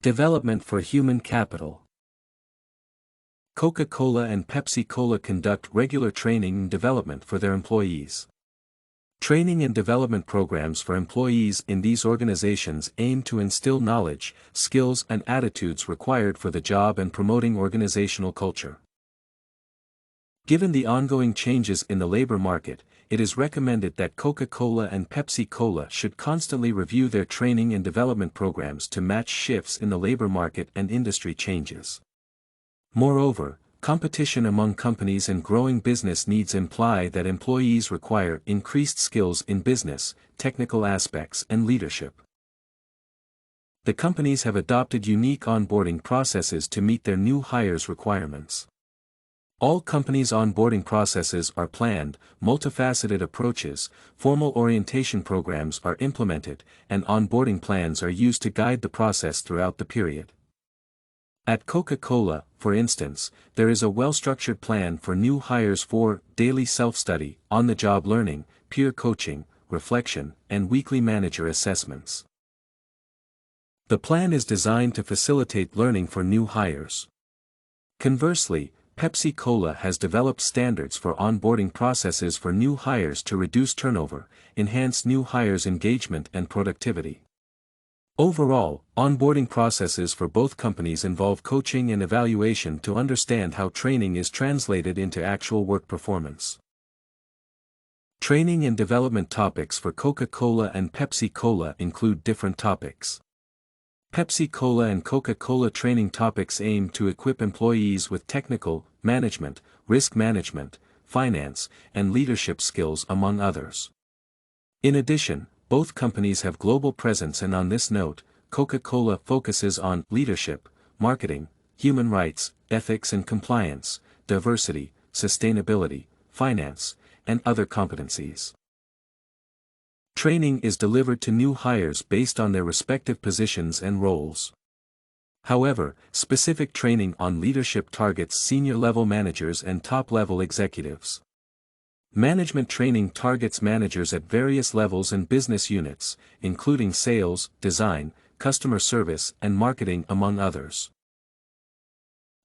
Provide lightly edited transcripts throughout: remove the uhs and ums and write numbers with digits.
Development for human capital. Coca-Cola and Pepsi Cola conduct regular training and development for their employees. Training and development programs for employees in these organizations aim to instill knowledge, skills and attitudes required for the job and promoting organizational culture. Given the ongoing changes in the labor market, it is recommended that Coca-Cola and Pepsi Cola should constantly review their training and development programs to match shifts in the labor market and industry changes. Moreover, competition among companies and growing business needs imply that employees require increased skills in business, technical aspects and leadership. The companies have adopted unique onboarding processes to meet their new hires' requirements. All companies' onboarding processes are planned, multifaceted approaches, formal orientation programs are implemented, and onboarding plans are used to guide the process throughout the period. At Coca-Cola, for instance, there is a well-structured plan for new hires for daily self-study, on-the-job learning, peer coaching, reflection, and weekly manager assessments. The plan is designed to facilitate learning for new hires. Conversely, Pepsi Cola has developed standards for onboarding processes for new hires to reduce turnover, enhance new hires' engagement and productivity. Overall, onboarding processes for both companies involve coaching and evaluation to understand how training is translated into actual work performance. Training and development topics for Coca-Cola and Pepsi Cola include different topics. Pepsi Cola and Coca-Cola training topics aim to equip employees with technical, management, risk management, finance, and leadership skills among others. In addition, both companies have global presence, and on this note, Coca-Cola focuses on leadership, marketing, human rights, ethics and compliance, diversity, sustainability, finance, and other competencies. Training is delivered to new hires based on their respective positions and roles. However, specific training on leadership targets senior-level managers and top-level executives. Management training targets managers at various levels and business units, including sales, design, customer service, and marketing among others.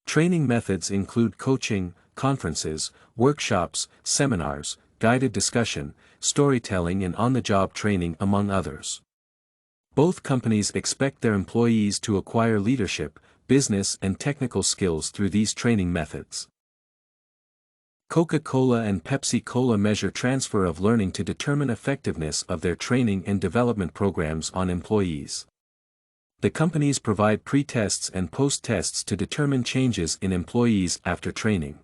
Training methods include coaching, conferences, workshops, seminars, guided discussion, storytelling and on-the-job training among others. Both companies expect their employees to acquire leadership, business and technical skills through these training methods. Coca-Cola and Pepsi Cola measure transfer of learning to determine effectiveness of their training and development programs on employees. The companies provide pre-tests and post-tests to determine changes in employees after training.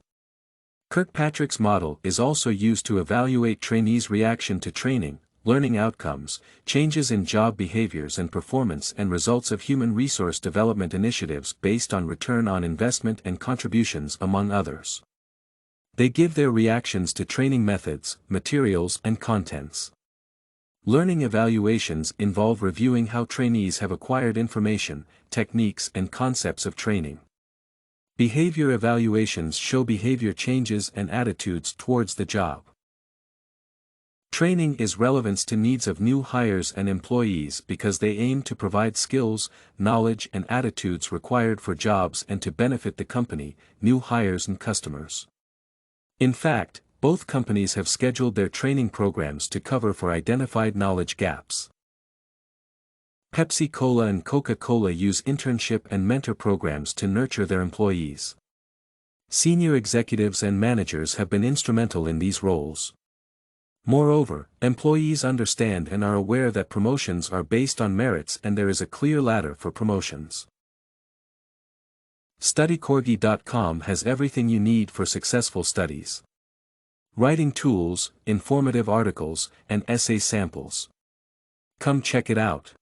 Kirkpatrick's model is also used to evaluate trainees' reaction to training, learning outcomes, changes in job behaviors and performance, and results of human resource development initiatives based on return on investment and contributions among others. They give their reactions to training methods, materials and contents. Learning evaluations involve reviewing how trainees have acquired information, techniques and concepts of training. Behavior evaluations show behavior changes and attitudes towards the job. Training is relevant to needs of new hires and employees because they aim to provide skills, knowledge and attitudes required for jobs and to benefit the company, new hires and customers. In fact, both companies have scheduled their training programs to cover for identified knowledge gaps. Pepsi Cola and Coca-Cola use internship and mentor programs to nurture their employees. Senior executives and managers have been instrumental in these roles. Moreover, employees understand and are aware that promotions are based on merits and there is a clear ladder for promotions. StudyCorgi.com has everything you need for successful studies. Writing tools, informative articles, and essay samples. Come check it out.